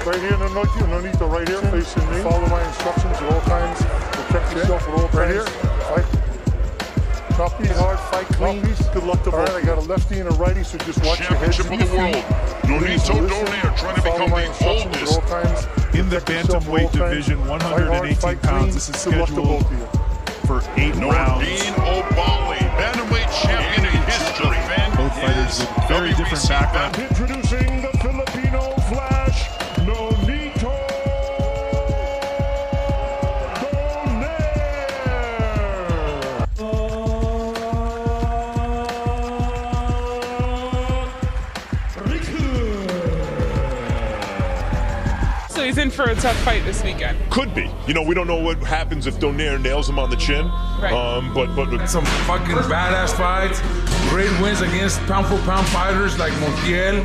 Right here, Nonito, right here, facing me. Follow my instructions at all times. Protect yourself at all times. Right here. Fight. Copy hard, fight clean. Good luck to both. All right, I got a lefty and a righty, so just watch your head. Championship of the world, Nonito Donaire trying to become the oldest. In the Bantamweight division, 118 pounds. This is scheduled for 8 rounds. Bantamweight champion in history. Both fighters with very different backgrounds. Introducing the Filipino Flash, Nonito So he's in for a tough fight this weekend. Could be. You know, we don't know what happens if Donaire nails him on the chin. Right. But some fucking badass fights, great wins against pound-for-pound fighters like Montiel.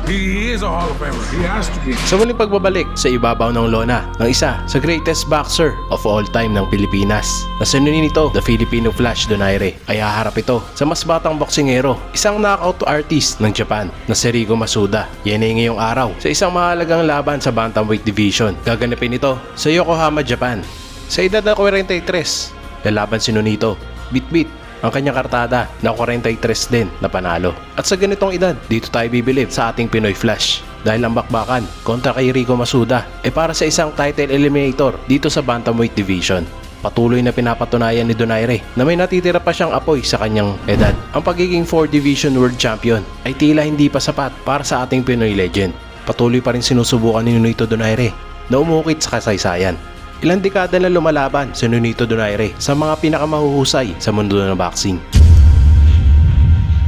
He is a Hall of Famer. He has to be. Sa muling pagbabalik sa ibabaw ng lona ng isa sa greatest boxer of all time ng Pilipinas na si Nonito, the Filipino Flash Donaire, ay haharap ito sa mas batang boksingero, isang knockout artist ng Japan na si Riku Masuda. Yan ay ngayong araw sa isang mahalagang laban sa Bantamweight Division. Gaganapin ito sa Yokohama, Japan. Sa edad na 43, lalaban si Nonito. Bit-bit ang kanyang kartada na 43 din na panalo. At sa ganitong edad, dito tayo bibilib sa ating Pinoy Flash dahil ang bakbakan kontra kay Riku Masuda ay para sa isang title eliminator dito sa Bantamweight Division. Patuloy na pinapatunayan ni Donaire na may natitira pa siyang apoy sa kanyang edad. Ang pagiging 4 Division World Champion ay tila hindi pa sapat para sa ating Pinoy legend. Patuloy pa rin sinusubukan ni Nonito Donaire na umukit sa kasaysayan. Ilang dekada na lumalaban si Nonito Donaire sa mga pinakamahuhusay sa mundo ng boxing.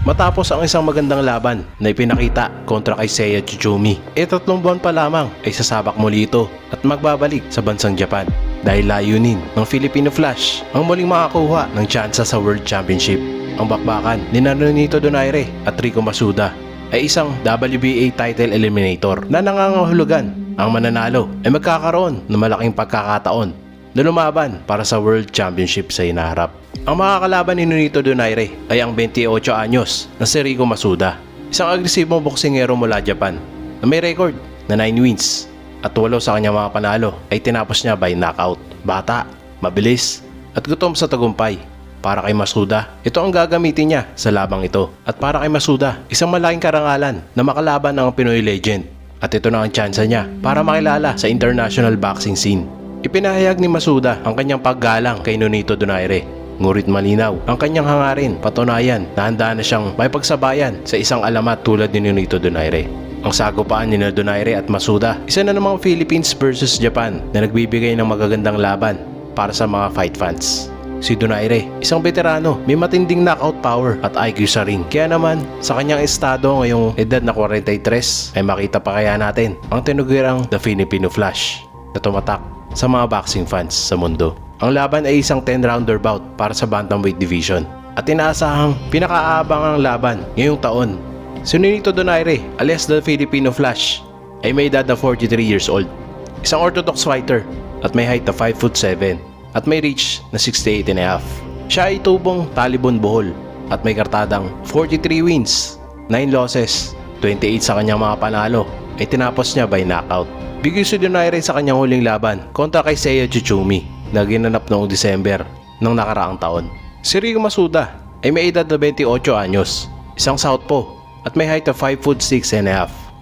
Matapos ang isang magandang laban na ipinakita kontra kay Seiya Chichumi, 3 buwan pa lamang ay sasabak muli ito at magbabalik sa bansang Japan dahil layunin ng Filipino Flash ang muling makakuha ng tsansa sa World Championship. Ang bakbakan ni Nonito Donaire at Riku Masuda ay isang WBA title eliminator na nangangahulugan ang mananalo ay magkakaroon ng malaking pagkakataon na lumaban para sa World Championship sa hinaharap. Ang makakalaban ni Nonito Donaire ay ang 28 anyos na si Riku Masuda, isang agresibong boksingero mula Japan na may record na 9 wins at 8 sa kanyang mga panalo ay tinapos niya by knockout. Bata, mabilis at gutom sa tagumpay. Para kay Masuda, ito ang gagamitin niya sa labang ito. At para kay Masuda, isang malaking karangalan na makalaban ng Pinoy legend. At ito na ang tsansa niya para makilala sa international boxing scene. Ipinahayag ni Masuda ang kanyang paggalang kay Nonito Donaire. Ngurit malinaw ang kanyang hangarin, patunayan na handa na siyang may pagsabayan sa isang alamat tulad ni Nonito Donaire. Ang sagupaan ni Donaire at Masuda, isa na namang Philippines versus Japan na nagbibigay ng magagandang laban para sa mga fight fans. Si Donaire, isang veterano, may matinding knockout power at IQ sa ring. Kaya naman, sa kanyang estado ngayong edad na 43, ay makita pa kaya natin ang tinugirang The Filipino Flash na tumatak sa mga boxing fans sa mundo. Ang laban ay isang 10-rounder bout para sa Bantamweight Division at inaasahang pinakaabangang laban ngayong taon. Si Nonito Donaire, alias The Filipino Flash, ay may edad na 43 years old. Isang orthodox fighter at may height na 5'7" at may reach na 68.5. Siya ay tubong talibon buhol at may kartadang 43 wins, 9 losses, 28 sa kanyang mga panalo ay tinapos niya by knockout. Bigay si Donaire sa kanyang huling laban kontra kay Seiya Chichumi na ginanap noong December ng nakaraang taon. Si Riku Masuda ay may edad na 28 anyos, isang southpaw at may height na 5'6.5"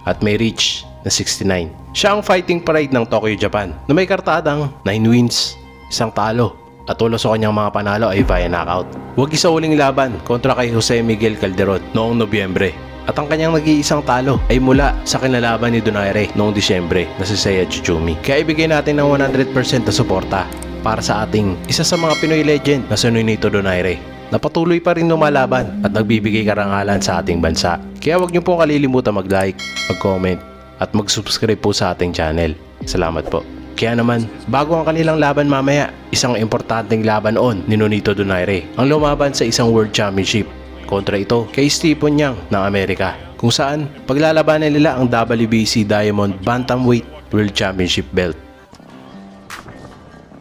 at may reach na 69. Siya ang fighting pride ng Tokyo, Japan na may kartadang 9 wins, isang talo at 8 sa kanyang mga panalo ay via knockout. Wagi sa uling laban kontra kay Jose Miguel Calderon noong Nobyembre at ang kanyang nag-iisang talo ay mula sa kinalaban ni Donaire noong Disyembre na si Seiya Chichumi. Kaya ibigay natin ng 100% na suporta para sa ating isa sa mga Pinoy legend na si Nonito Donaire na patuloy pa rin lumalaban at nagbibigay karangalan sa ating bansa. Kaya huwag niyo pong kalilimutan mag-like, mag-comment at mag-subscribe po sa ating channel. Salamat po. Kaya naman, bago ang kanilang laban mamaya, isang importanteng laban on ni Nonito Donaire ang lumaban sa isang World Championship kontra ito kay Stephen Yang ng Amerika, kung saan paglalabanan nila ang WBC Diamond Bantamweight World Championship belt.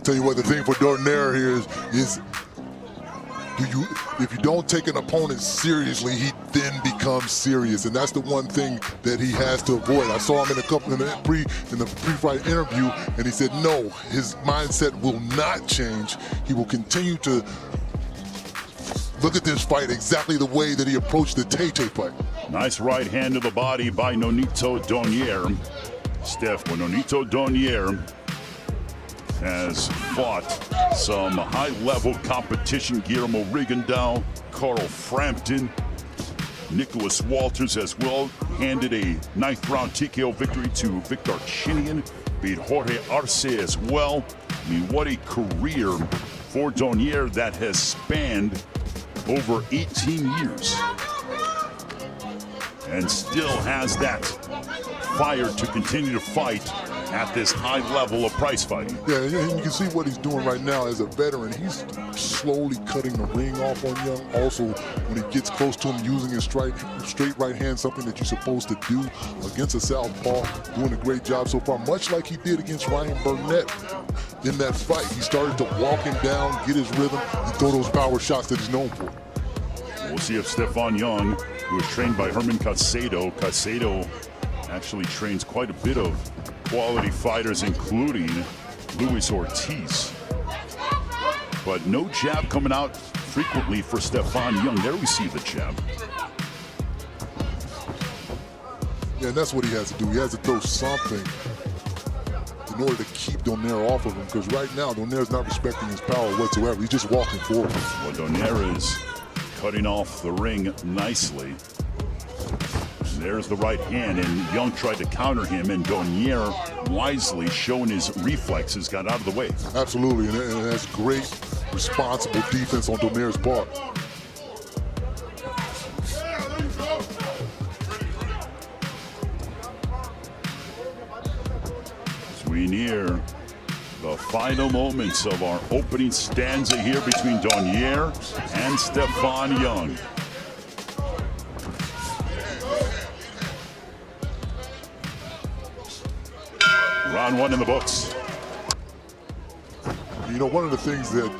Tell you what, the thing for Donaire here is if you don't take an opponent seriously, he then becomes serious, and that's the one thing that he has to avoid. I saw him in the pre-fight interview, and he said no, his mindset will not change. He will continue to look at this fight exactly the way that he approached the Tay-Tay fight. Nice right hand to the body by Nonito Donaire. Nonito Donaire has fought some high-level competition. Guillermo Rigondeaux, Carl Frampton, Nicholas Walters as well. Handed a 9th round TKO victory to Victor Chinian. Beat Jorge Arce as well. I mean, what a career for Donaire that has spanned over 18 years. And still has that fire to continue to fight at this high level of prize fighting. Yeah, and you can see what he's doing right now as a veteran. He's slowly cutting the ring off on Young. Also, when he gets close to him, using his straight right hand, something that you're supposed to do against a southpaw. Doing a great job so far, much like he did against Ryan Burnett in that fight. He started to walk him down, get his rhythm, and throw those power shots that he's known for. We'll see if Stefan Young, who is trained by Herman Caicedo actually trains quite a bit of quality fighters, including Luis Ortiz. But no jab coming out frequently for Stefan Young. There we see the jab. Yeah, and that's what he has to do. He has to throw something in order to keep Donaire off of him, because right now Donaire's not respecting his power whatsoever. He's just walking forward. Well, Donaire is cutting off the ring nicely. There's the right hand, and Young tried to counter him, and Donaire, wisely showing his reflexes, got out of the way. Absolutely, and that's great, responsible defense on Donaire's part. As we near the final moments of our opening stanza here between Donaire and Stefan Young. Round one in the books. You know, one of the things that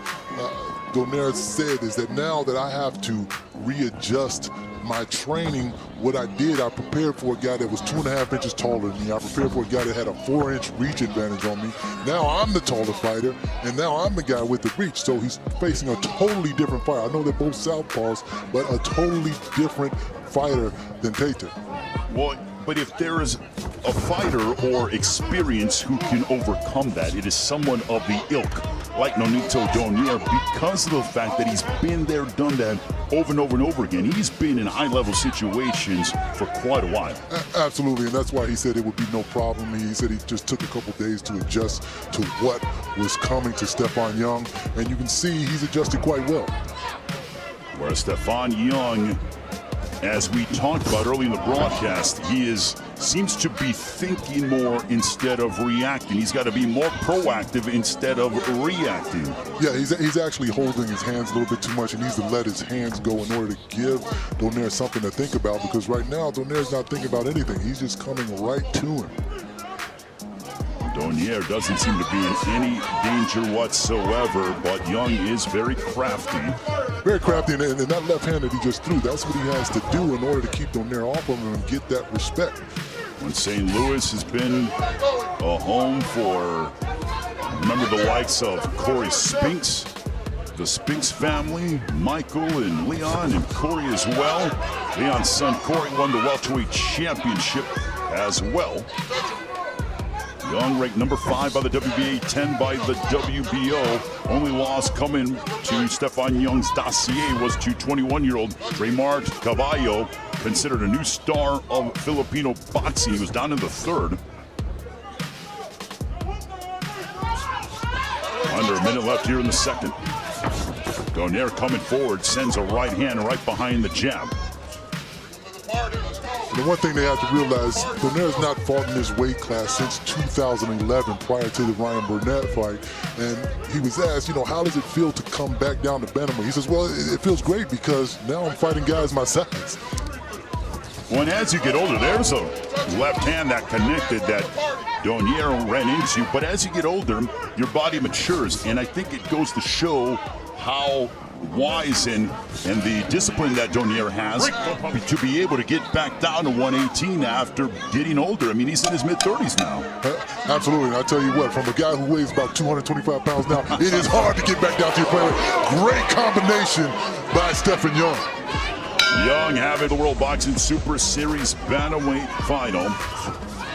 Donaire said is that now that I have to readjust my training, what I did, I prepared for a guy that was 2.5 inches taller than me. I prepared for a guy that had a 4-inch reach advantage on me. Now I'm the taller fighter, and now I'm the guy with the reach. So he's facing a totally different fighter. I know they're both southpaws, but a totally different fighter than Tay-Tay. Well, but if there is a fighter or experience who can overcome that, it is someone of the ilk like Nonito Donaire, because of the fact that he's been there, done that over and over and over again. He's been in high-level situations for quite a while. Absolutely, and that's why he said it would be no problem. He said he just took a couple days to adjust to what was coming to Stefan Young, and you can see he's adjusted quite well. Whereas Stefan Young, as we talked about early in the broadcast, he seems to be thinking more instead of reacting. He's got to be more proactive instead of reacting. Yeah, he's actually holding his hands a little bit too much. He needs to let his hands go in order to give Donaire something to think about, because right now Donaire's not thinking about anything. He's just coming right to him. Donaire doesn't seem to be in any danger whatsoever, but Young is very crafty. Very crafty, and that left hand that he just threw, that's what he has to do in order to keep Donaire off of him and get that respect. When St. Louis has been a home for, remember, the likes of Corey Spinks, the Spinks family, Michael and Leon and Corey as well. Leon's son Corey won the welterweight championship as well. Young ranked number 5 by the WBA, 10 by the WBO. Only loss coming to Stefan Young's dossier was to 21-year-old Raymart Caballo, considered a new star of Filipino boxing. He was down in the 3rd. Under a minute left here in the 2nd. Donaire coming forward, sends a right hand right behind the jab. The one thing they have to realize, Donaire's not fought in this weight class since 2011, prior to the Ryan Burnett fight. And he was asked, you know, how does it feel to come back down to bantamweight? He says, well, it feels great because now I'm fighting guys my size. Well, and as you get older, there's a left hand that connected that Donaire ran into. But as you get older, your body matures. And I think it goes to show how wise in the discipline that Donaire has to be able to get back down to 118 after getting older. I mean, he's in his mid-30s now. Absolutely. And I tell you what, from a guy who weighs about 225 pounds now, it is hard to get back down to your player. Great combination by Stephen Young. Young having the World Boxing Super Series Bantamweight final.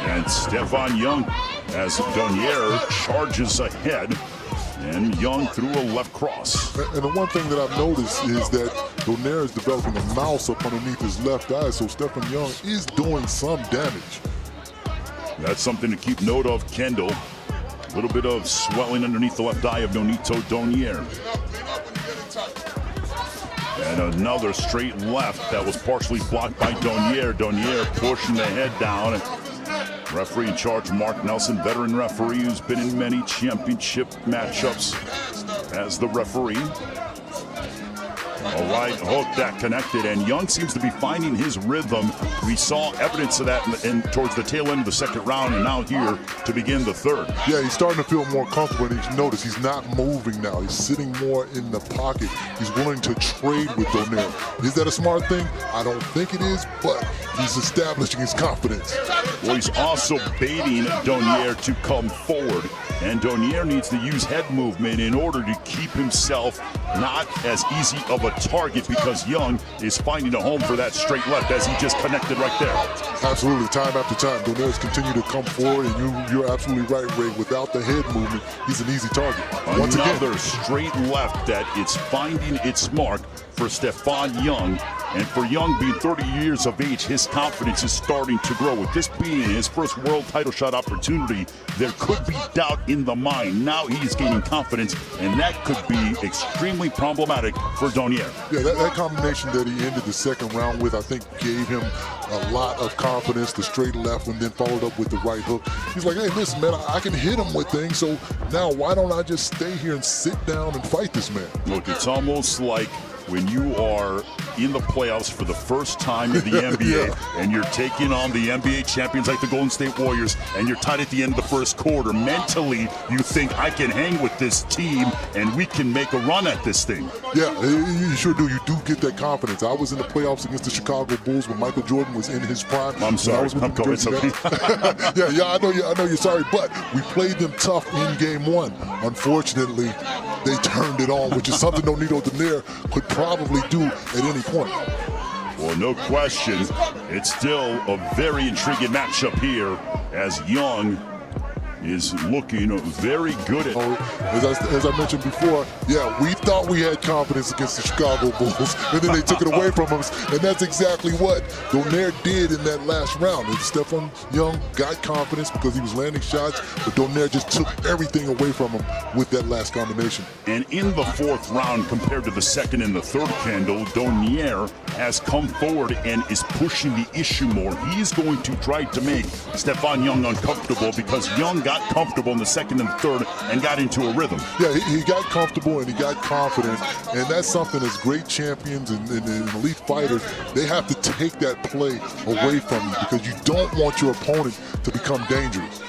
And Stefan Young as Donaire charges ahead. And Young threw a left cross. And the one thing that I've noticed is that Donaire is developing a mouse up underneath his left eye, so Stephen Young is doing some damage. That's something to keep note of, Kendall. A little bit of swelling underneath the left eye of Nonito Donaire. And another straight left that was partially blocked by Donaire. Donaire pushing the head down. Referee in charge, Mark Nelson, veteran referee who's been in many championship matchups as the referee. A right hook that connected, and Young seems to be finding his rhythm. We saw evidence of that towards the tail end of the second round, and now here to begin the third. Yeah, he's starting to feel more comfortable, and you notice he's not moving now. He's sitting more in the pocket. He's willing to trade with Donaire. Is that a smart thing? I don't think it is, but he's establishing his confidence. Well, he's also baiting Donaire to come forward, and Donaire needs to use head movement in order to keep himself not as easy of a target, because Young is finding a home for that straight left as he just connected right there. Absolutely, time after time, Donaire's continue to come forward, and you're absolutely right, Ray. Without the head movement, he's an easy target. Once Another again, straight left that it's finding its mark for Stefan Young. And for Young being 30 years of age, his confidence is starting to grow. With this being his first world title shot opportunity, there could be doubt in the mind. Now he's gaining confidence, and that could be extremely problematic for Donaire. Yeah, that combination that he ended the second round with, I think, gave him a lot of confidence. The straight left one, then followed up with the right hook. He's like, hey, listen, man, I can hit him with things, so now why don't I just stay here and sit down and fight this man? Look, it's almost like when you are in the playoffs for the first time in the NBA, and you're taking on the NBA champions like the Golden State Warriors, and you're tied at the end of the first quarter. Mentally, you think, I can hang with this team, and we can make a run at this thing. Yeah, you sure do. You do get that confidence. I was in the playoffs against the Chicago Bulls when Michael Jordan was in his prime. I'm sorry. It's okay. I know you're sorry, but we played them tough in game one. Unfortunately, they turned it on, which is something Nonito Donaire could probably do at any point. Well, no question. It's still a very intriguing matchup here as Young is looking very good at. As I mentioned before, yeah, we thought we had confidence against the Chicago Bulls, and then they took it away from us, and that's exactly what Donaire did in that last round. And Stephen Young got confidence because he was landing shots, but Donaire just took everything away from him with that last combination. And in the fourth round, compared to the second and the third, Kendall, Donaire has come forward and is pushing the issue more. He's going to try to make Stefan Young uncomfortable, because Young got comfortable in the second and third and got into a rhythm. Yeah, he got comfortable and he got confident, and that's something as great champions and elite fighters, they have to take that play away from you, because you don't want your opponent to become dangerous.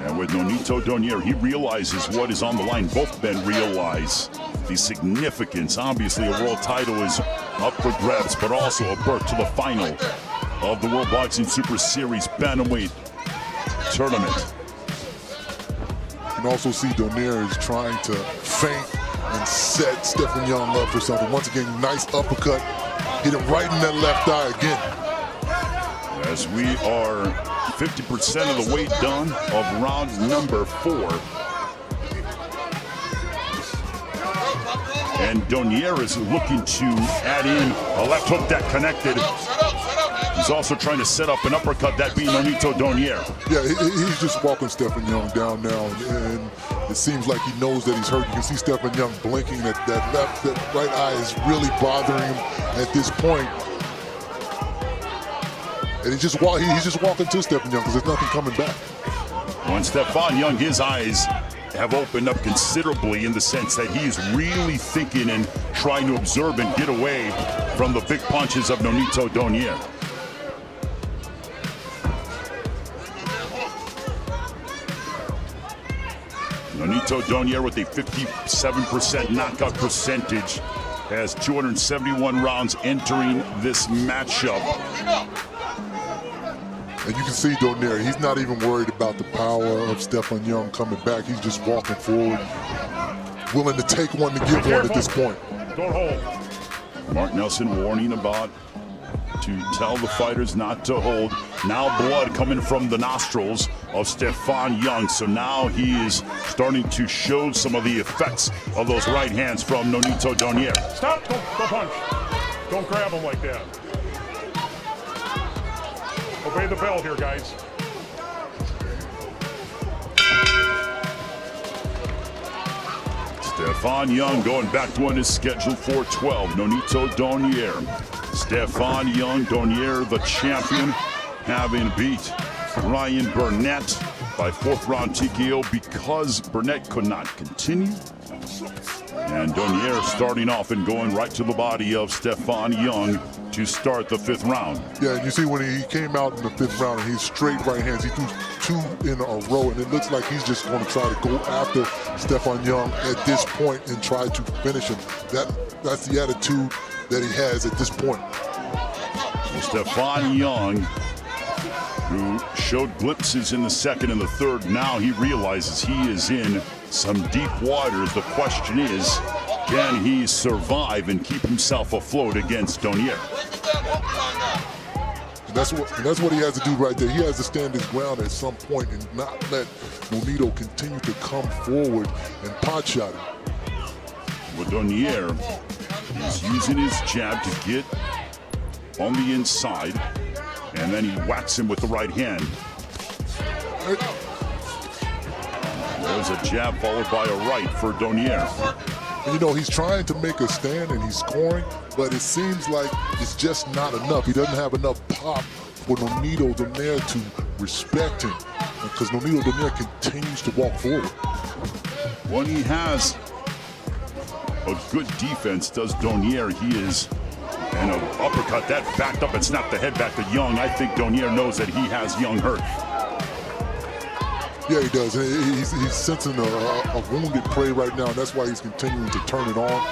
And with Nonito Donaire, he realizes what is on the line. Both men realize the significance. Obviously, a world title is up for grabs, but also a berth to the final of the World Boxing Super Series Bantamweight tournament. You can also see Donaire is trying to feint and set Stephen Young up for something. Once again, nice uppercut. Hit him right in that left eye again. As we are 50% of the way done of round number 4. And Donaire is looking to add in a left hook that connected. He's also trying to set up an uppercut, that being Nonito Donaire. Yeah, he's just walking Stephen Young down now, and it seems like he knows that he's hurt. You can see Stephen Young blinking. That right eye is really bothering him at this point. And he's just walking to Stephen Young because there's nothing coming back. When Stefan Young, his eyes have opened up considerably in the sense that he's really thinking and trying to observe and get away from the big punches of Nonito Donaire. Nonito Donaire with a 57% knockout percentage has 271 rounds entering this matchup. And you can see Donaire, he's not even worried about the power of Stefan Young coming back. He's just walking forward, willing to take one to give one at this point. Don't hold. Mark Nelson warning about to tell the fighters not to hold. Now blood coming from the nostrils of Stefan Young. So now he is starting to show some of the effects of those right hands from Nonito Donaire. Stop, don't punch. Don't grab him like that. Obey the bell here, guys. Stefan Young going back to on his schedule for 12. Nonito Donaire. Stefan Young, Donaire, the champion, having beat Ryan Burnett by 4th round TKO because Burnett could not continue. And Donaire starting off and going right to the body of Stefan Young to start the 5th round. Yeah, and you see when he came out in the 5th round and he's straight right hands, he threw 2 in a row, and it looks like he's just going to try to go after Stefan Young at this point and try to finish him. That's the attitude that he has at this point. Stefan Young, who showed glimpses in the 2nd and the 3rd, now he realizes he is in some deep waters. The question is, can he survive and keep himself afloat against Donaire? And that's what he has to do right there. He has to stand his ground at some point and not let Nonito continue to come forward and pot shot him. Well, Donaire is using his jab to get on the inside, and then he whacks him with the right hand. There's a jab followed by a right for Donaire. And you know, he's trying to make a stand and he's scoring, but it seems like it's just not enough. He doesn't have enough pop for Nonito Donaire to respect him, because Nonito Donaire continues to walk forward. When he has a good defense, does Donaire, he is, and an uppercut that backed up and snapped the head back to Young. I think Donaire knows that he has Young hurt. Yeah, he does. He's sensing a wounded prey right now, and that's why he's continuing to turn it on.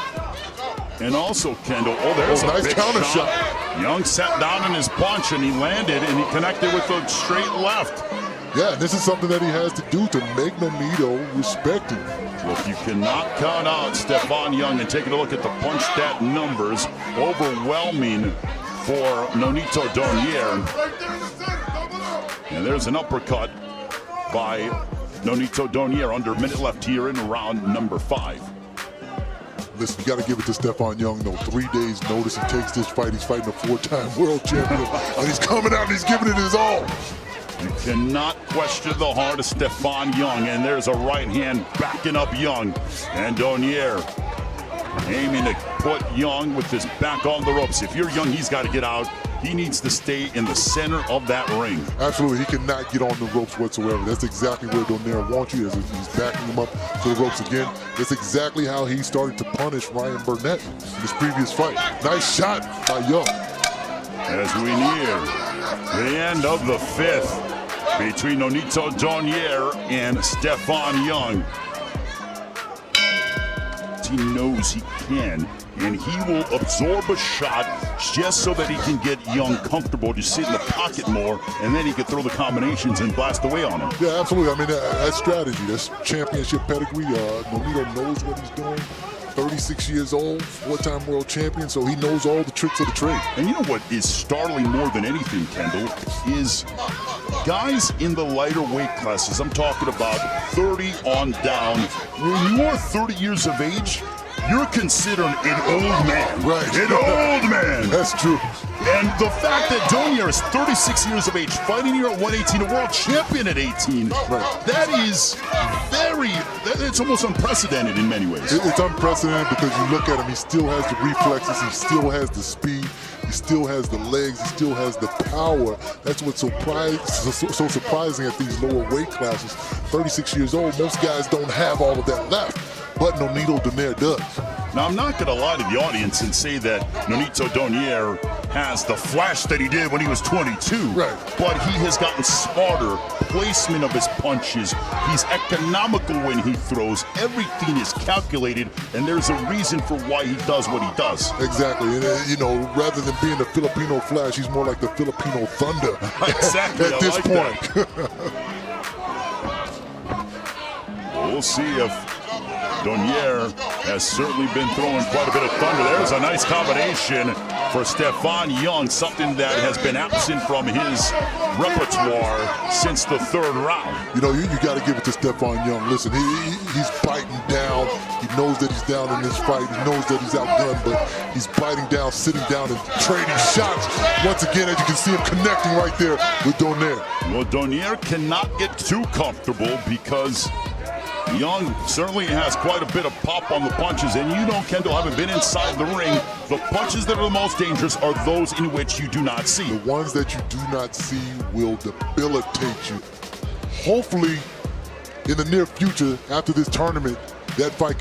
And also, Kendall, there's a nice big counter shot. Young sat down in his punch, and he landed, and he connected with a straight left. Yeah, this is something that he has to do to make Nonito respect him. Look, you cannot count out Stefan Young, and taking a look at the punch stat numbers, overwhelming for Nonito Donaire. And there's an uppercut by Nonito Donaire under a minute left here in round number 5. Listen, you got to give it to Stefan Young, though. 3 days notice he takes this fight. He's fighting a 4-time world champion, and he's coming out and he's giving it his all. You cannot question the heart of Stefan Young, and there's a right hand backing up Young. And Donaire aiming to put Young with his back on the ropes. If you're Young, he's got to get out. He needs to stay in the center of that ring. Absolutely, he cannot get on the ropes whatsoever. That's exactly where Donaire wants you, as he's backing him up to the ropes again. That's exactly how he started to punish Ryan Burnett in his previous fight. Nice shot by Young. As we near the end of the 5th between Nonito Donaire and Stefan Young. He knows he can, and he will absorb a shot just so that he can get Young comfortable to sit in the pocket more, and then he can throw the combinations and blast away on him. Yeah, absolutely. I mean, that's strategy. That's championship pedigree. Nonito knows what he's doing. 36 years old, 4-time world champion, so he knows all the tricks of the trade. And you know what is startling more than anything, Kendall, is guys in the lighter weight classes. I'm talking about 30 on down. When you're 30 years of age, you're considered an old man. Right. An old man. That's true. And the fact that Donaire is 36 years of age, fighting here at 118, a world champion at 18, right. That is it's almost unprecedented in many ways. It's unprecedented because you look at him, he still has the reflexes, he still has the speed, he still has the legs, he still has the power. That's what's so surprising at these lower weight classes. 36 years old, most guys don't have all of that left, but Nonito Donaire does. Now, I'm not going to lie to the audience and say that Nonito Donaire has the flash that he did when he was 22. Right. But he has gotten smarter. Placement of his punches. He's economical when he throws. Everything is calculated, and there's a reason for why he does what he does. Exactly. And, you know, rather than being the Filipino Flash, he's more like the Filipino Thunder. Exactly. At this point. We'll see if Donaire has certainly been throwing quite a bit of thunder. There's a nice combination for Stephon Young, something that has been absent from his repertoire since the third round. You know, you got to give it to Stephon Young. Listen, he's biting down. He knows that he's down in this fight. He knows that he's outgunned, but he's biting down, sitting down, and trading shots. Once again, as you can see him connecting right there with Donaire. Well, Donaire cannot get too comfortable because Young certainly has quite a bit of pop on the punches, and you know, Kendall, having been inside the ring, the punches that are the most dangerous are those in which you do not see. The ones that you do not see will debilitate you. Hopefully, in the near future, after this tournament, that fight